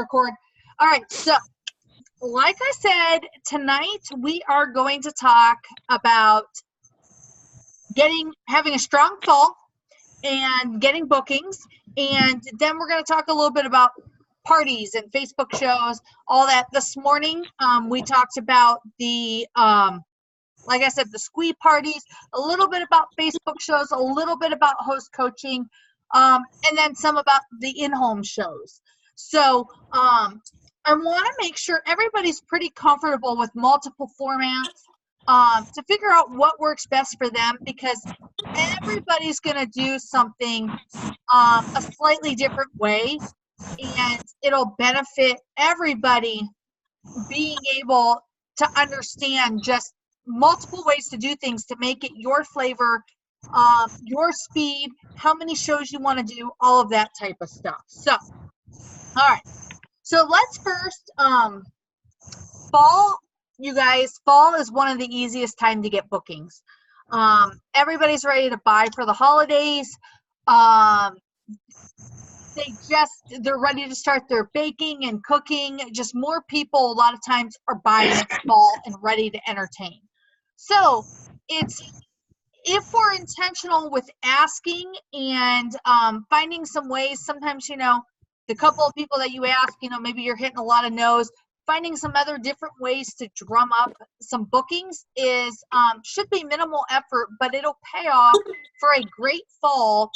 record. All right, so like I said, tonight we are going to talk about having a strong fall and getting bookings, and then we're going to talk a little bit about parties and Facebook shows, all that. This morning we talked about the like I said, the squee parties, a little bit about Facebook shows, a little bit about host coaching, and then some about the in-home shows. So I want to make sure everybody's pretty comfortable with multiple formats to figure out what works best for them, because everybody's going to do something a slightly different way, and it'll benefit everybody being able to understand just multiple ways to do things to make it your flavor, your speed, how many shows you want to do, all of that type of stuff. So, all right. So let's first, fall, you guys, fall is one of the easiest time to get bookings. Everybody's ready to buy for the holidays. They're ready to start their baking and cooking. Just more people a lot of times are buying fall and ready to entertain. So if we're intentional with asking and finding some ways, sometimes, the couple of people that you ask, maybe you're hitting a lot of no's, finding some other different ways to drum up some bookings should be minimal effort, but it'll pay off for a great fall.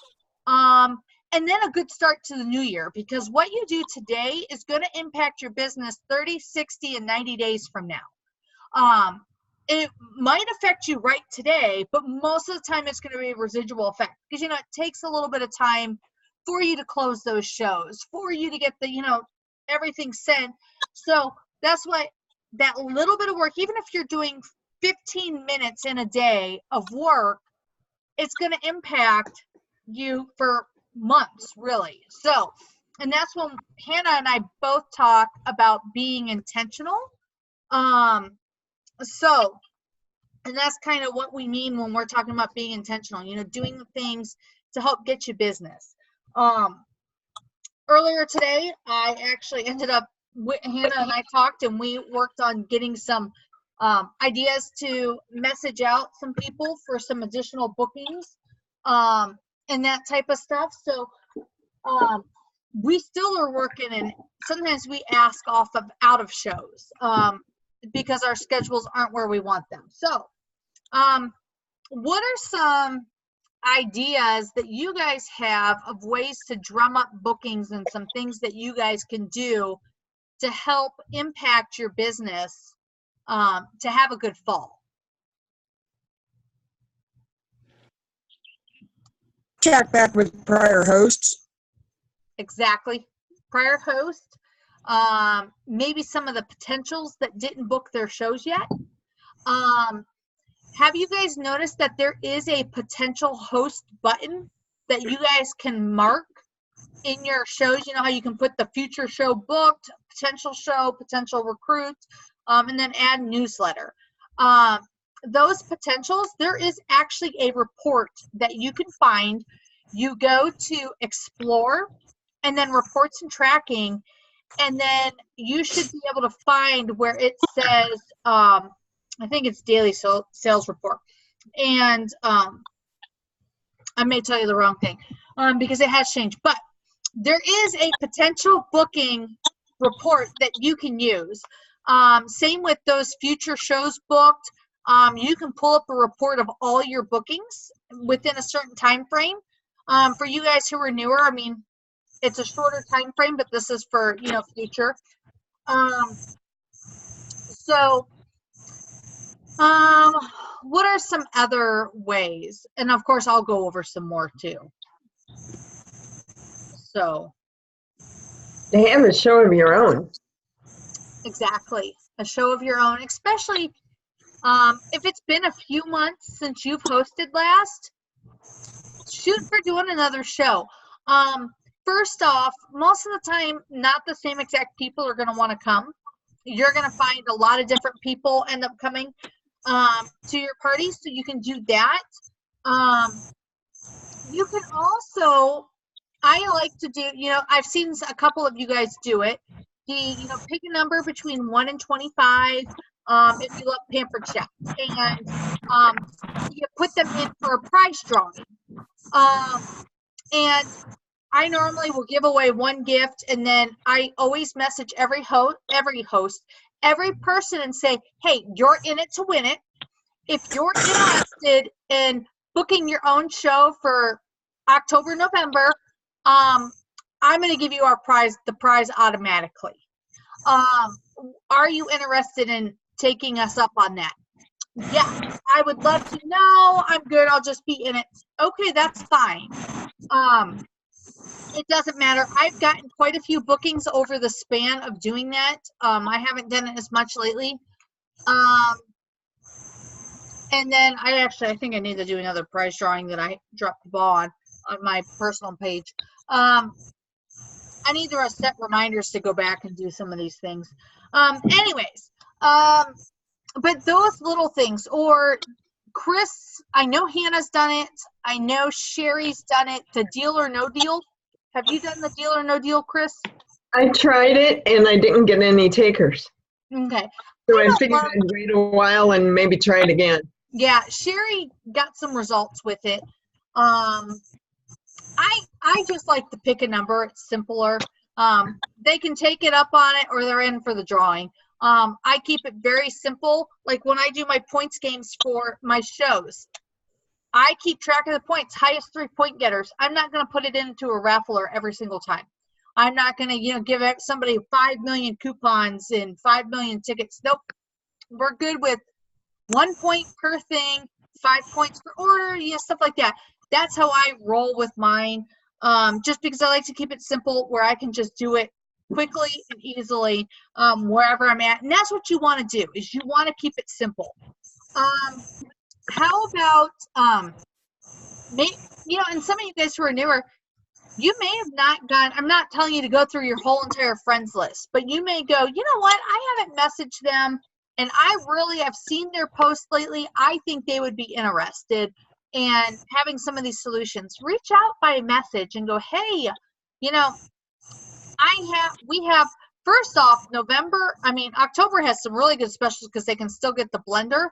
And then a good start to the new year, because what you do today is going to impact your business 30, 60, and 90 days from now. It might affect you right today, but most of the time it's going to be a residual effect, because, it takes a little bit of time for you to close those shows, for you to get the, everything sent. So that's why that little bit of work, even if you're doing 15 minutes in a day of work, it's going to impact you for months, really. So, and that's when Hannah and I both talk about being intentional. And that's kind of what we mean when we're talking about being intentional, doing the things to help get you business. Earlier today, I actually ended up, Hannah and I talked, and we worked on getting some ideas to message out some people for some additional bookings and that type of stuff. So we still are working, and sometimes we ask out of shows because our schedules aren't where we want them. So what are some ideas that you guys have of ways to drum up bookings, and some things that you guys can do to help impact your business to have a good fall? Check back with prior hosts. Exactly. Prior host. Maybe some of the potentials that didn't book their shows yet. Have you guys noticed that there is a potential host button that you guys can mark in your shows? You know how you can put the future show booked, potential recruit, and then add newsletter. Those potentials, there is actually a report that you can find. You go to Explore and then Reports and Tracking, and then you should be able to find where it says, I think it's Daily Sales Report. And I may tell you the wrong thing because it has changed. But there is a potential booking report that you can use. Same with those future shows booked. You can pull up a report of all your bookings within a certain time frame. For you guys who are newer, I mean, it's a shorter time frame, but this is for, future. What are some other ways? And of course, I'll go over some more too. So. To have a show of your own. Exactly. A show of your own, especially if it's been a few months since you've hosted last, shoot for doing another show. First off, most of the time, not the same exact people are going to want to come. You're going to find a lot of different people end up coming to your party, so you can do that. You can also, I like to do, I've seen a couple of you guys do it. pick a number between 1 and 25. If you love Pampered Chef, and you put them in for a prize drawing. And I normally will give away one gift, and then I always message every person and say, hey, you're in it to win it. If you're interested in booking your own show for October, November, I'm going to give you the prize automatically. Are you interested in taking us up on that? Yeah, I would love to. No, I'm good. I'll just be in it. Okay, that's fine. It doesn't matter. I've gotten quite a few bookings over the span of doing that. I haven't done it as much lately. And then I think I need to do another prize drawing that I dropped the ball on my personal page. I need to set reminders to go back and do some of these things. Anyways, but those little things, or Chris, I know Hannah's done it. I know Sherry's done it. The Deal or No Deal. Have you done the Deal or No Deal, Chris? I tried it and I didn't get any takers. Okay. So I figured I'd wait a while and maybe try it again. Yeah, Sherry got some results with it. I just like to pick a number. It's simpler. They can take it up on it or they're in for the drawing. I keep it very simple. Like when I do my points games for my shows, I keep track of the points, highest 3 point getters. I'm not going to put it into a raffler every single time. I'm not going to, give somebody 5 million coupons and 5 million tickets. Nope. We're good with 1 point per thing, 5 points per order, stuff like that. That's how I roll with mine. Just because I like to keep it simple where I can just do it quickly and easily wherever I'm at. And that's what you want to do, is you want to keep it simple. How about, and some of you guys who are newer, you may have not gone, I'm not telling you to go through your whole entire friends list, but you may go, you know what, I haven't messaged them, and I really have seen their posts lately. I think they would be interested in having some of these solutions. Reach out by message and go, hey, we have, first off, October has some really good specials because they can still get the blender.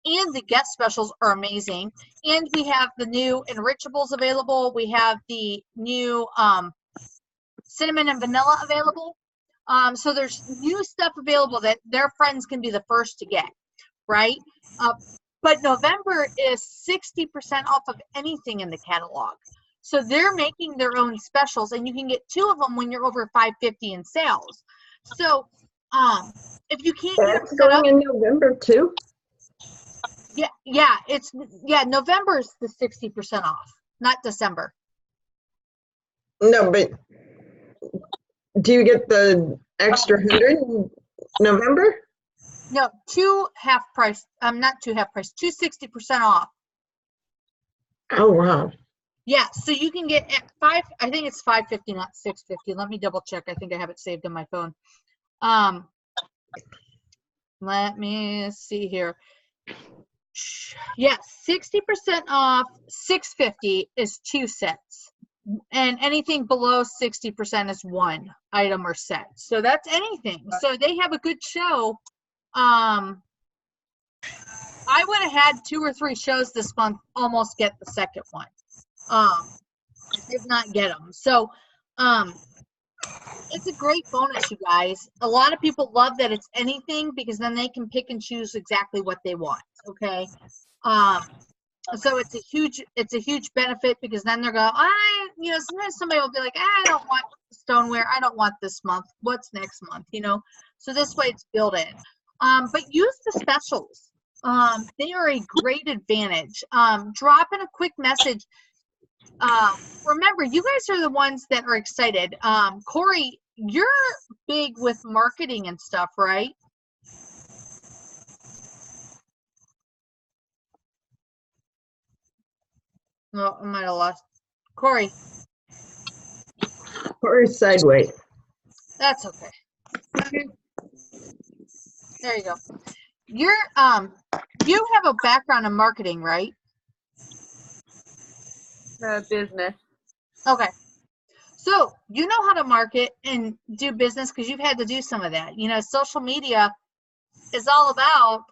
And the guest specials are amazing. And we have the new enrichables available. We have the new cinnamon and vanilla available. So there's new stuff available that their friends can be the first to get, right? But November is 60% off of anything in the catalog. So they're making their own specials, and you can get 2 of them when you're over $5.50 in sales. So if you can't get That's going in November too? November's the 60% off, not December. No, but do you get the extra 100 in November? No, 2 half price. Not 2 half price. 2 60% off. Oh wow. Yeah, so you can get at I think it's $5.50, not $6.50. Let me double check. I think I have it saved on my phone. Let me see here. Yes, 60% off. $6.50 is 2 sets, and anything below 60% is 1 item or set. So that's anything. So they have a good show. I would have had 2 or 3 shows this month almost get the second one. Did not get them. So it's a great bonus, you guys. A lot of people love that it's anything because then they can pick and choose exactly what they want. Okay. So it's a huge benefit because then they're going, sometimes somebody will be like, I don't want stoneware. I don't want this month. What's next month? So this way it's built in. But use the specials. They are a great advantage. Drop in a quick message. Remember, you guys are the ones that are excited. Corey, you're big with marketing and stuff, right? No, I might have lost Corey. Corey's sideways. That's okay. There you go. You're you have a background in marketing, right? Business. Okay. So you know how to market and do business because you've had to do some of that. You know, social media is all about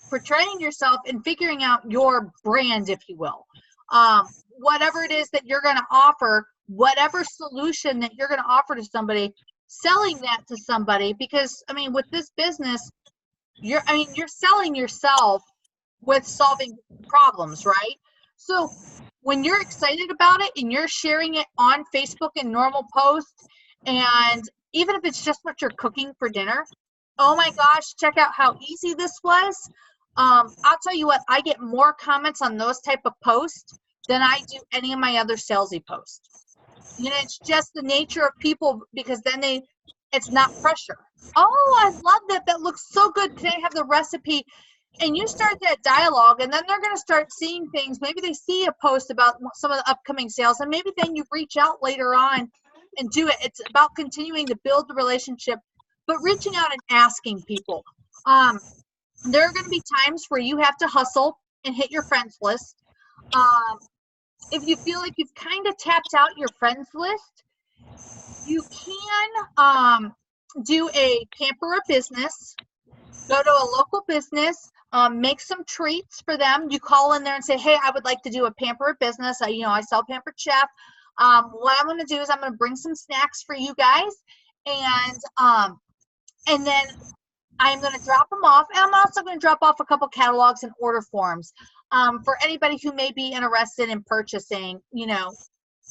portraying yourself and figuring out your brand, if you will. Whatever it is that you're going to offer, whatever solution that you're going to offer to somebody, selling that to somebody, because I mean, with this business, you're selling yourself with solving problems, right? So when you're excited about it and you're sharing it on Facebook and normal posts, and even if it's just what you're cooking for dinner, oh my gosh, check out how easy this was. I'll tell you what, I get more comments on those type of posts than I do any of my other salesy posts. You know, it's just the nature of people, because then it's not pressure. Oh, I love that. That looks so good. Can I have the recipe? And you start that dialogue, and then they're going to start seeing things. Maybe they see a post about some of the upcoming sales, and maybe then you reach out later on and do it. It's about continuing to build the relationship, but reaching out and asking people. There are going to be times where you have to hustle and hit your friends list. If you feel like you've kind of tapped out your friends list, you can do a pamper a business. Go to a local business, make some treats for them. You call in there and say, hey, I would like to do a pamper a business. I sell Pampered Chef. What I'm going to do is I'm going to bring some snacks for you guys, and then I'm going to drop them off. And I'm also going to drop off a couple catalogs and order forms for anybody who may be interested in purchasing,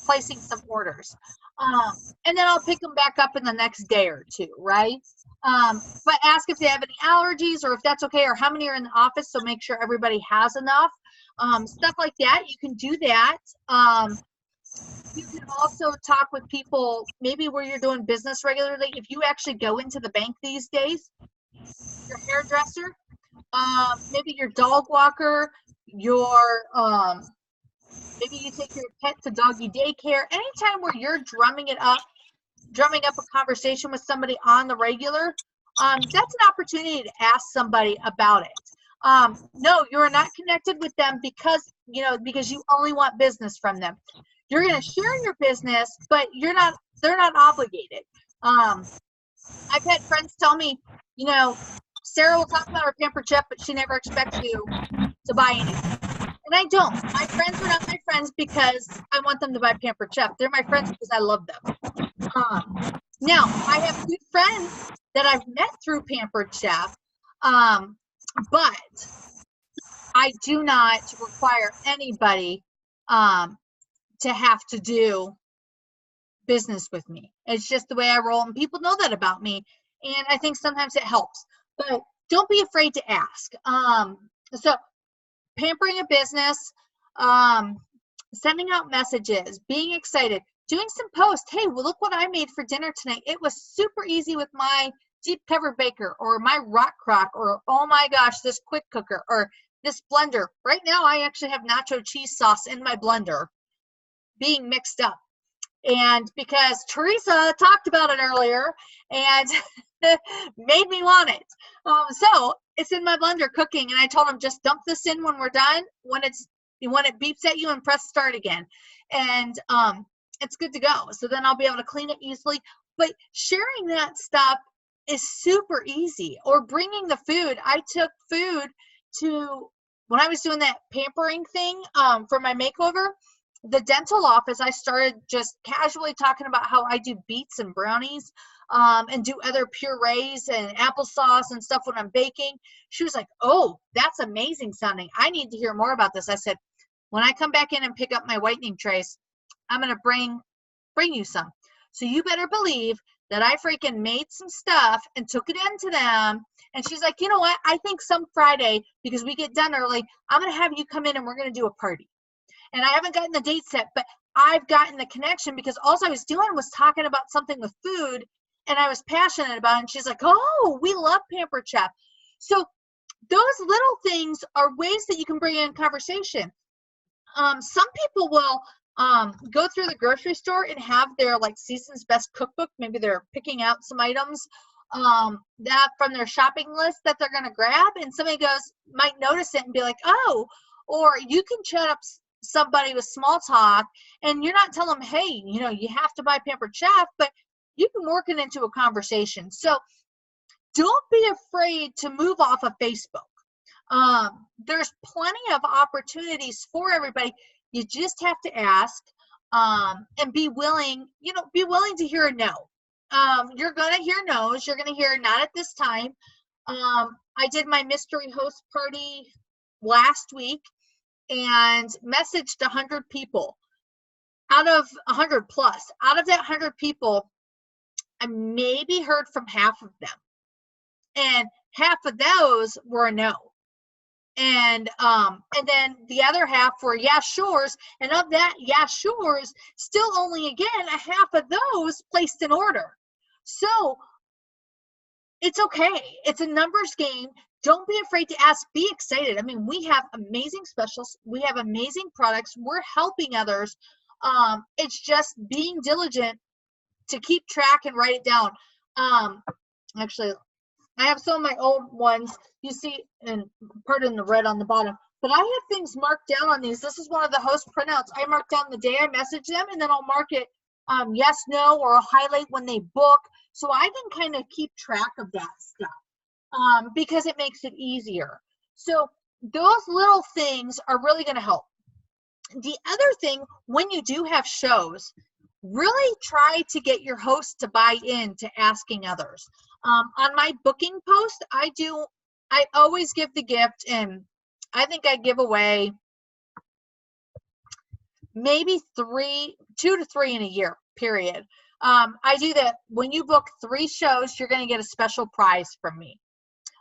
placing some orders. And then I'll pick them back up in the next day or two, right? But ask if they have any allergies, or if that's okay, or how many are in the office, so make sure everybody has enough. Stuff like that. You can do that. You can also talk with people maybe where you're doing business regularly. If you actually go into the bank these days, your hairdresser, maybe your dog walker, maybe you take your pet to doggy daycare. Anytime where you're drumming up a conversation with somebody on the regular, that's an opportunity to ask somebody about it. No, you're not connected with them because you only want business from them. You're going to share your business, but they're not obligated. I've had friends tell me, Sarah will talk about her Pampered Chef, but she never expects you to buy anything. And I don't. My friends are not my friends because I want them to buy Pampered Chef. They're my friends because I love them. Now, I have good friends that I've met through Pampered Chef, but I do not require anybody to have to do business with me. It's just the way I roll, and people know that about me, and I think sometimes it helps. But don't be afraid to ask. So pampering a business, sending out messages, being excited, doing some posts. Hey, well, look what I made for dinner tonight. It was super easy with my deep cover baker, or my rock crock, or oh my gosh, this quick cooker, or this blender. Right now, I actually have nacho cheese sauce in my blender being mixed up. And because Teresa talked about it earlier and made me want it. So it's in my blender cooking, and I told him just dump this in when we're done, when it beeps at you, and press start again. And it's good to go. So then I'll be able to clean it easily. But sharing that stuff is super easy. Or bringing the food. I took food to, when I was doing that pampering thing for my makeover, the dental office, I started just casually talking about how I do beets and brownies and do other purees and applesauce and stuff when I'm baking. She was like, oh, that's amazing sounding. I need to hear more about this. I said, when I come back in and pick up my whitening trays, I'm going to bring you some. So you better believe that I freaking made some stuff and took it into them. And she's like, you know what? I think some Friday, because we get done early, I'm going to have you come in and we're going to do a party. And I haven't gotten the date set, but I've gotten the connection because all I was doing was talking about something with food, and I was passionate about it. And she's like, oh, we love Pampered Chef. So those little things are ways that you can bring in conversation. Some people will go through the grocery store and have their season's best cookbook. Maybe they're picking out some items that from their shopping list that they're going to grab, and somebody might notice it and be like, oh, or you can chat up somebody with small talk, and you're not telling them, hey, you know, you have to buy Pampered Chef, but you can work it into a conversation. So don't be afraid to move off of Facebook. There's plenty of opportunities for everybody. You just have to ask, and be willing, be willing to hear a no. You're going to hear no's. You're going to hear not at this time. I did my mystery host party last week and messaged 100 people out of 100 plus. Out of that 100 people, I maybe heard from half of them. And half of those were a no. And then the other half were yeah, sure's. And of that yeah, sure's, still only, again, a half of those placed an order. So it's okay. It's a numbers game. Don't be afraid to ask. Be excited. I mean, we have amazing specials. We have amazing products. We're helping others. It's just being diligent to keep track and write it down. Actually, I have some of my old ones, you see, and pardon the red on the bottom, but I have things marked down on these. This is one of the host printouts. I mark down the day I message them, and then I'll mark it yes, no, or I'll highlight when they book, so I can kind of keep track of that stuff because it makes it easier. So those little things are really going to help. The other thing, when you do have shows, really try to get your host to buy in to asking others. On my booking post, I always give the gift, and I think I give away maybe 2 to 3 in a year, period. I do that. When you book 3 shows, you're going to get a special prize from me.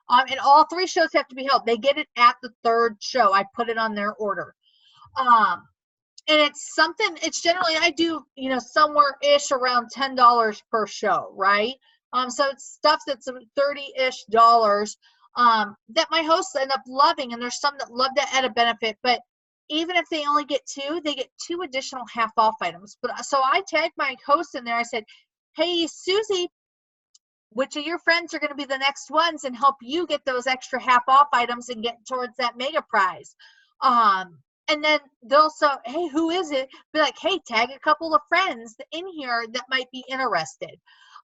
And all 3 shows have to be held. They get it at the 3rd show. I put it on their order. And it's something, it's generally, I do, somewhere-ish around $10 per show, right? So it's stuff that's $30-ish that my hosts end up loving, and there's some that love that at a benefit, but even if they only get 2, they get 2 additional half-off items. But so I tagged my host in there. I said, hey, Susie, which of your friends are going to be the next ones and help you get those extra half-off items and get towards that mega prize? And then they'll say, hey, who is it? Be like, hey, tag a couple of friends in here that might be interested.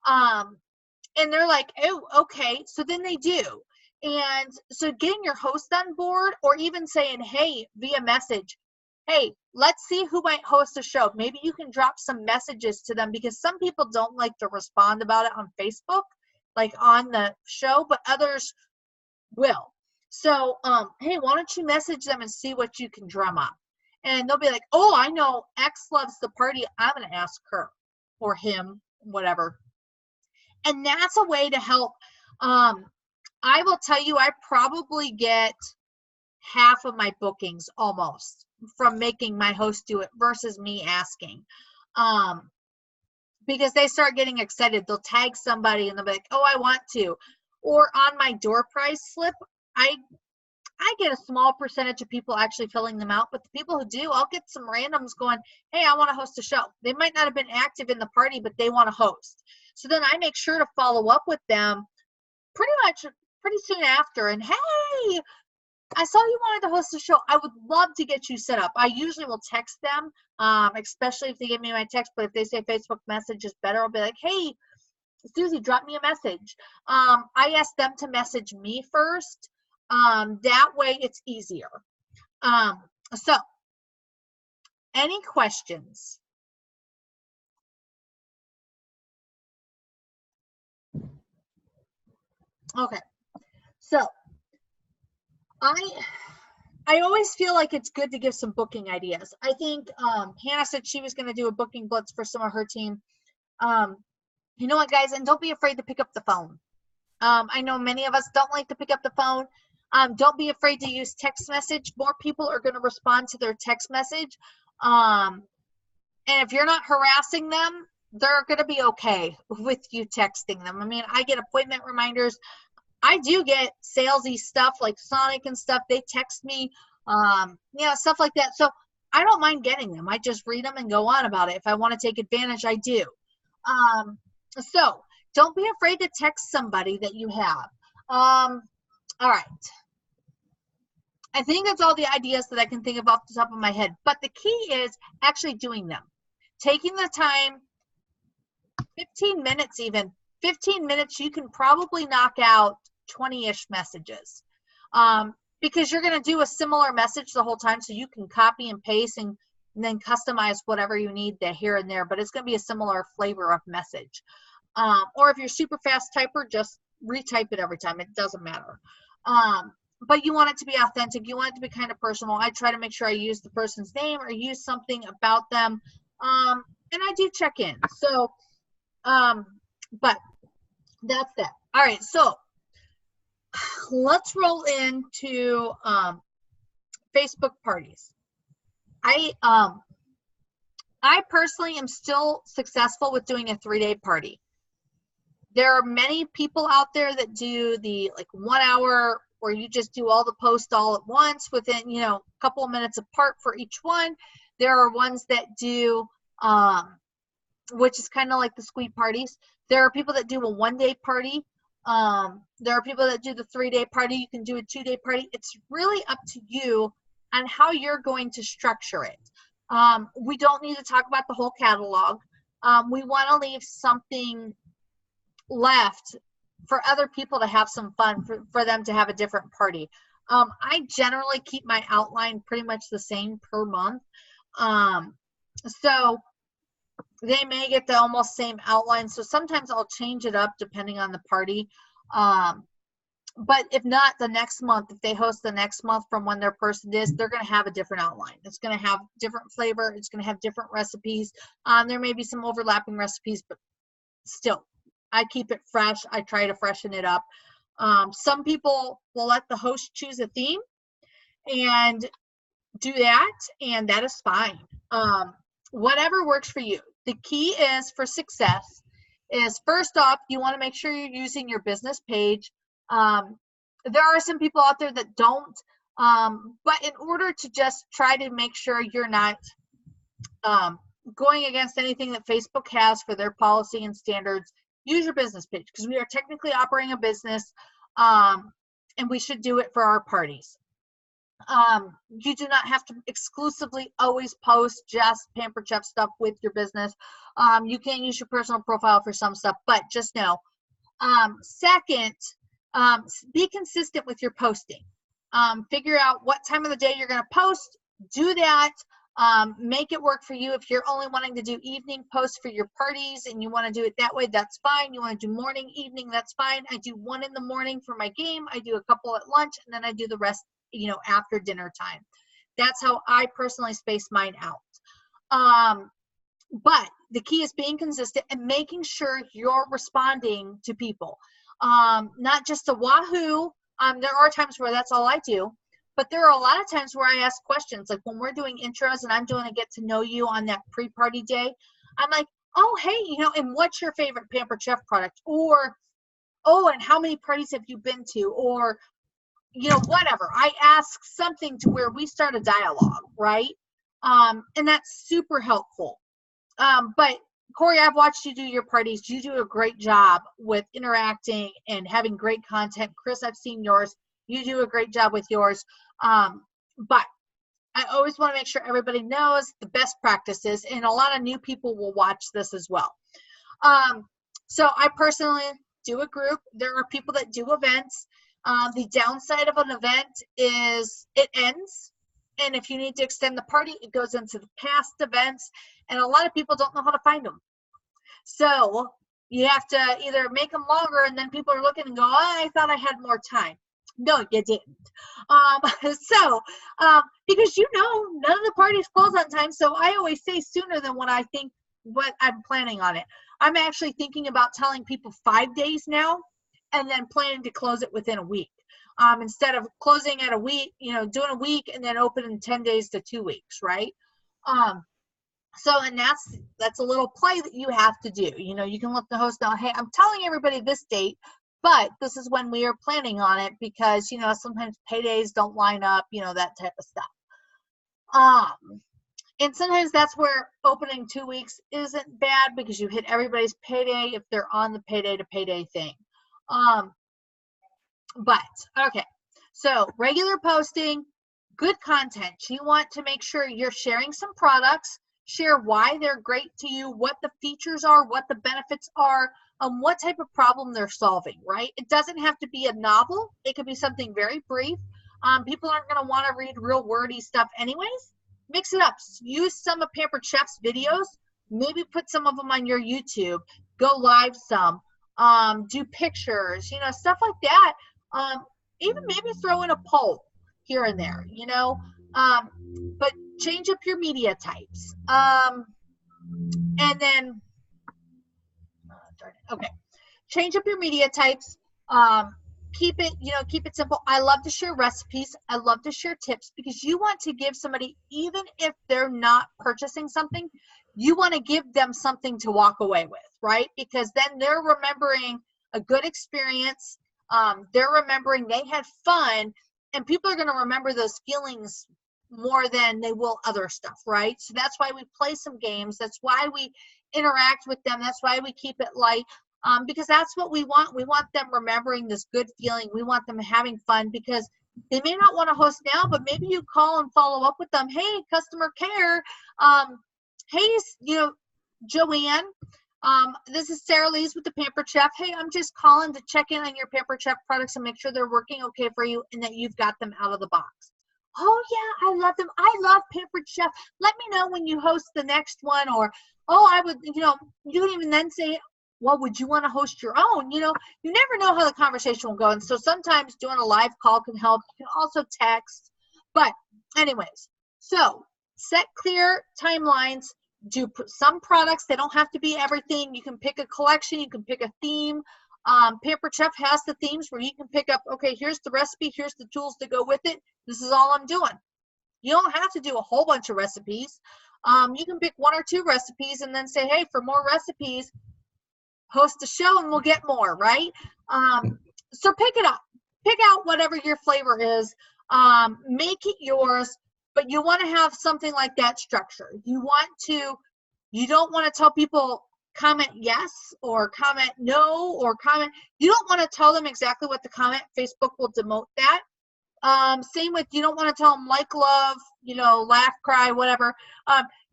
And they're like, oh, okay. So then they do. And so getting your host on board, or even saying, hey, via message, hey, let's see who might host a show. Maybe you can drop some messages to them, because some people don't like to respond about it on Facebook, like on the show, but others will. So, hey, why don't you message them and see what you can drum up? And they'll be like, oh, I know X loves the party. I'm going to ask her or him, whatever. And that's a way to help. I will tell you, I probably get half of my bookings almost from making my host do it versus me asking. Because they start getting excited. They'll tag somebody and they'll be like, oh, I want to. Or on my door prize slip, I get a small percentage of people actually filling them out, but the people who do, I'll get some randoms going, hey, I want to host a show. They might not have been active in the party, but they want to host. So then I make sure to follow up with them pretty soon after. And hey, I saw you wanted to host a show. I would love to get you set up. I usually will text them, especially if they give me my text, but if they say Facebook message is better, I'll be like, hey, Susie, drop me a message. I ask them to message me first. That way it's easier. So any questions? Okay. So I always feel like it's good to give some booking ideas. I think Hannah said she was going to do a booking blitz for some of her team. You know what, guys? And don't be afraid to pick up the phone. I know many of us don't like to pick up the phone. Don't be afraid to use text message. More people are going to respond to their text message. And if you're not harassing them, they're going to be okay with you texting them. I mean, I get appointment reminders. I do get salesy stuff like Sonic and stuff. They text me, stuff like that. So I don't mind getting them. I just read them and go on about it. If I want to take advantage, I do. So don't be afraid to text somebody that you have. All right. I think that's all the ideas that I can think of off the top of my head. But the key is actually doing them. Taking the time, 15 minutes even. 15 minutes, you can probably knock out 20-ish messages. Because you're going to do a similar message the whole time, so you can copy and paste and then customize whatever you need there, here and there, but it's going to be a similar flavor of message. Or if you're super fast typer, just retype it every time. It doesn't matter. But you want it to be authentic. You want it to be kind of personal. I try to make sure I use the person's name or use something about them. And I do check in. So, but that's that. All right, so let's roll into Facebook parties. I personally am still successful with doing a 3-day party. There are many people out there that do the like 1 hour where you just do all the posts all at once within, you know, a couple of minutes apart for each one. There are ones that do, which is kind of like the squeak parties. There are people that do a 1-day party. There are people that do the 3-day party. You can do a 2-day party. It's really up to you on how you're going to structure it. We don't need to talk about the whole catalog. We want to leave something left for other people to have some fun, for them to have a different party. I generally keep my outline pretty much the same per month. So they may get the almost same outline. So sometimes I'll change it up depending on the party. But if not, the next month, if they host the next month from when their person is, they're going to have a different outline. It's going to have different flavor. It's going to have different recipes. There may be some overlapping recipes, but still, I keep it fresh. I try to freshen it up. Some people will let the host choose a theme and do that, and that is fine. Whatever works for you. The key is for success is, first off, you want to make sure you're using your business page. There are some people out there that don't, but in order to just try to make sure you're not going against anything that Facebook has for their policy and standards, use your business page, because we are technically operating a business, and we should do it for our parties. You do not have to exclusively always post just Pampered Chef stuff with your business. You can use your personal profile for some stuff, but just know. Second, be consistent with your posting. Figure out what time of the day you're going to post. Do that. Make it work for you. If you're only wanting to do evening posts for your parties and you want to do it that way, that's fine. You want to do morning, evening, that's fine. I do one in the morning for my game. I do a couple at lunch, and then I do the rest, you know, after dinner time. That's how I personally space mine out. But the key is being consistent and making sure you're responding to people. Not just a wahoo. There are times where that's all I do, but there are a lot of times where I ask questions. Like when we're doing intros and I'm doing a get to know you on that pre-party day, I'm like, oh, hey, you know, and what's your favorite Pampered Chef product? Or, oh, and how many parties have you been to? Or, you know, whatever. I ask something to where we start a dialogue, right? And that's super helpful. But Corey, I've watched you do your parties. You do a great job with interacting and having great content. Chris, I've seen yours. You do a great job with yours. But I always want to make sure everybody knows the best practices, and a lot of new people will watch this as well. So I personally do a group. There are people that do events. The downside of an event is it ends. And if you need to extend the party, it goes into the past events. And a lot of people don't know how to find them. So you have to either make them longer, and then people are looking and go, oh, I thought I had more time. No, you didn't. Because you know, none of the parties close on time. So I always say sooner than what I'm planning on it. I'm actually thinking about telling people 5 days now and then planning to close it within a week. Instead of closing at a week, you know, doing a week and then open in 10 days to 2 weeks, right? And that's a little play that you have to do. You know, you can let the host know, hey, I'm telling everybody this date, but this is when we are planning on it, because, you know, sometimes paydays don't line up, you know, that type of stuff. And sometimes that's where opening 2 weeks isn't bad, because you hit everybody's payday if they're on the payday to payday thing. But okay, so regular posting, good content. You want to make sure you're sharing some products, share why they're great to you, what the features are, what the benefits are, what type of problem they're solving, right? It doesn't have to be a novel. It could be something very brief. People aren't going to want to read real wordy stuff anyways. Mix it up. Use some of Pampered Chef's videos. Maybe put some of them on your YouTube. Go live some. Do pictures, stuff like that. Even maybe throw in a poll here and there, but change up your media types. And then, okay, change up your media types. Keep it simple. I love to share recipes. I love to share tips because you want to give somebody, even if they're not purchasing something, you want to give them something to walk away with, right? Because then they're remembering a good experience. They're remembering they had fun, and people are going to remember those feelings more than they will other stuff, right? So that's why we play some games. That's why we interact with them. That's why we keep it light. Because that's what we want. We want them remembering this good feeling. We want them having fun because they may not want to host now, but maybe you call and follow up with them. Hey, customer care. Hey, Joanne, this is Sarah Lees with the Pampered Chef. Hey, I'm just calling to check in on your Pampered Chef products and make sure they're working okay for you and that you've got them out of the box. Oh, yeah, I love them. I love Pampered Chef. Let me know when you host the next one. Or, oh, I would, you can even then say, well, would you want to host your own? You never know how the conversation will go. And so sometimes doing a live call can help. You can also text. But anyways, so set clear timelines. Do some products. They don't have to be everything. You can pick a collection. You can pick a theme. Pampered Chef has the themes where you can pick up, okay, here's the recipe. Here's the tools to go with it. This is all I'm doing. You don't have to do a whole bunch of recipes. You can pick 1 or 2 recipes and then say, hey, for more recipes, host a show and we'll get more, right? So pick it up. Pick out whatever your flavor is. Make it yours, but you want to have something like that structure. You don't want to tell people comment yes or comment no or comment. You don't want to tell them exactly what to comment. Facebook will demote that. Same with, you don't want to tell them like, love, laugh, cry, whatever.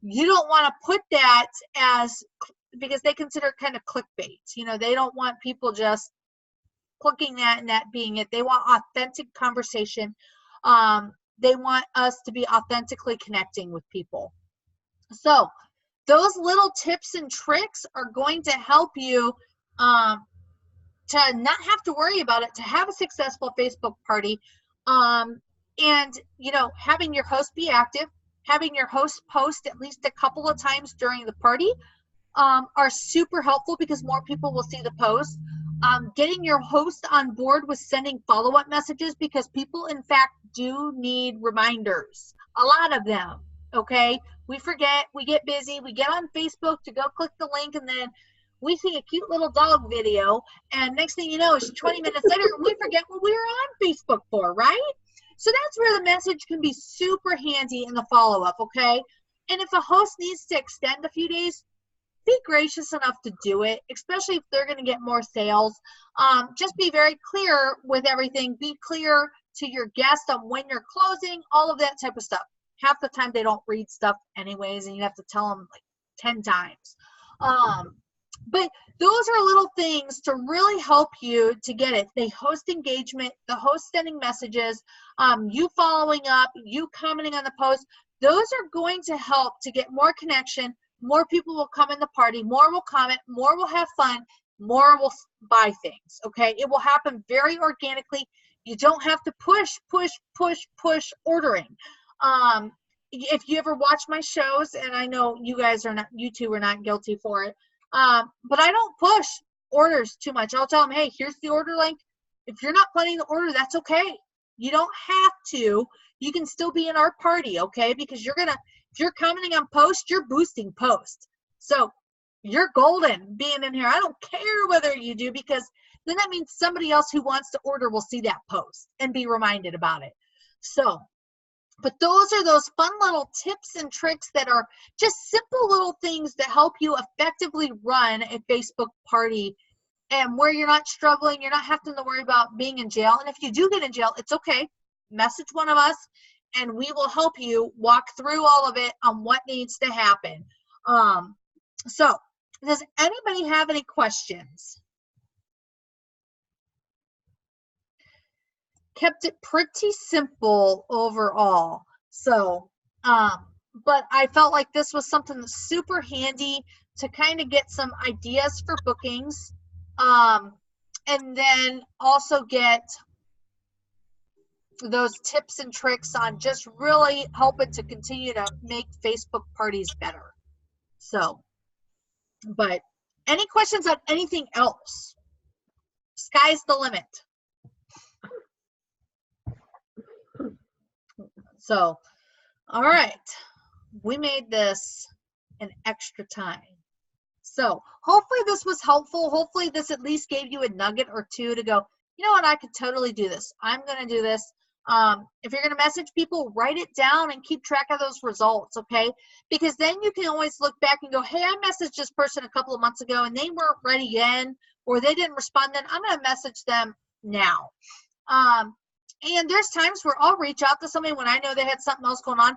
You don't want to put that because they consider it kind of clickbait. They don't want people just clicking that and that being it. They want authentic conversation. They want us to be authentically connecting with people. So those little tips and tricks are going to help you to not have to worry about it, to have a successful Facebook party. And, having your host be active, having your host post at least a couple of times during the party are super helpful because more people will see the post. Getting your host on board with sending follow-up messages because people, in fact, do need reminders. A lot of them, okay? We forget, we get busy, we get on Facebook to go click the link, and then we see a cute little dog video, and next thing you know, it's 20 minutes later, and we forget what we were on Facebook for, right? So that's where the message can be super handy in the follow-up, okay? And if a host needs to extend a few days, be gracious enough to do it, especially if they're going to get more sales. Just be very clear with everything. Be clear to your guest on when you're closing, all of that type of stuff. Half the time they don't read stuff anyways, and you have to tell them like 10 times. But those are little things to really help you to get it. The host engagement, the host sending messages, you following up, you commenting on the post, those are going to help to get more connection. More people will come in the party, more will comment, more will have fun, more will buy things, okay? It will happen very organically. You don't have to push ordering. If you ever watch my shows, and I know you two are not guilty for it, but I don't push orders too much. I'll tell them, hey, here's the order link. If you're not planning the order, that's okay. You don't have to. You can still be in our party, okay? Because if you're commenting on post, you're boosting post. So you're golden being in here. I don't care whether you do, because then that means somebody else who wants to order will see that post and be reminded about it. So, but those are those fun little tips and tricks that are just simple little things that help you effectively run a Facebook party, and where you're not struggling, you're not having to worry about being in jail. And if you do get in jail, it's okay. Message one of us and we will help you walk through all of it on what needs to happen. So does anybody have any questions? Kept it pretty simple overall. So, but I felt like this was something that's super handy to kind of get some ideas for bookings, and then also get those tips and tricks on just really helping to continue to make Facebook parties better. So, but any questions on anything else? Sky's the limit. So, all right, we made this an extra time. So hopefully this was helpful. Hopefully this at least gave you a nugget or two to go, you know what, I could totally do this. I'm going to do this. If you're going to message people, write it down and keep track of those results, okay? Because then you can always look back and go, hey, I messaged this person a couple of months ago and they weren't ready then, or they didn't respond then. I'm going to message them now. And there's times where I'll reach out to somebody when I know they had something else going on,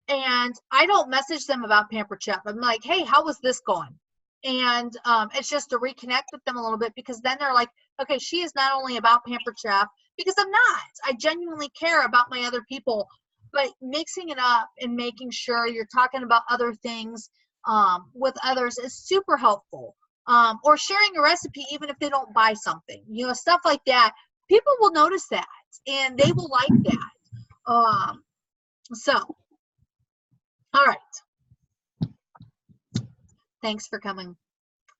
and I don't message them about Pampered Chef. I'm like, hey, how was this going? And it's just to reconnect with them a little bit, because then they're like, okay, she is not only about Pampered Chef, because I'm not. I genuinely care about my other people, but mixing it up and making sure you're talking about other things with others is super helpful. Or sharing a recipe, even if they don't buy something, you know, stuff like that. People will notice that, and they will like that. So, all right. Thanks for coming.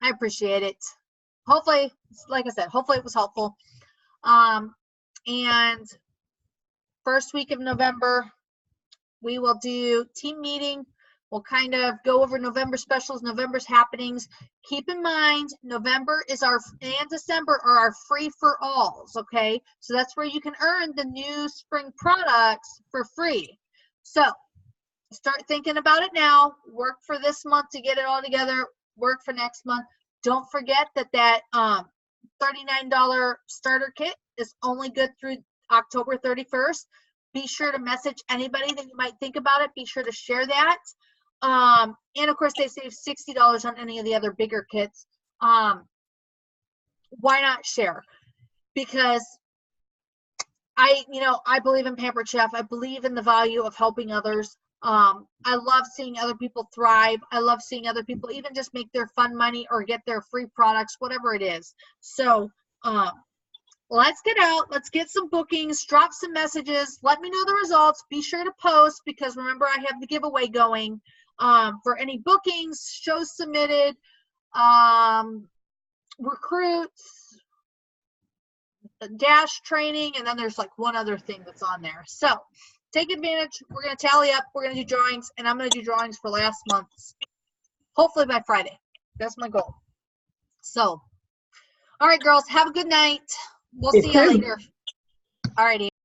I appreciate it. Hopefully, like I said, hopefully it was helpful. And first week of November, we will do team meeting. We'll kind of go over November specials, November's happenings. Keep in mind, November is and December are our free for alls, okay? So that's where you can earn the new spring products for free. So start thinking about it now. Work for this month to get it all together. Work for next month. Don't forget that $39 starter kit is only good through October 31st. Be sure to message anybody that you might think about it. Be sure to share that. And of course, they save $60 on any of the other bigger kits. Why not share? Because I believe in Pampered Chef. I believe in the value of helping others. I love seeing other people thrive. I love seeing other people even just make their fun money or get their free products, whatever it is. So let's get out. Let's get some bookings. Drop some messages. Let me know the results. Be sure to post, because remember, I have the giveaway going for any bookings, shows submitted, recruits, dash training, and then there's like one other thing that's on there. So take advantage. We're going to tally up. We're going to do drawings, and I'm going to do drawings for last month's, hopefully by Friday. That's my goal. So, all right, girls, have a good night. We'll see you later. All righty.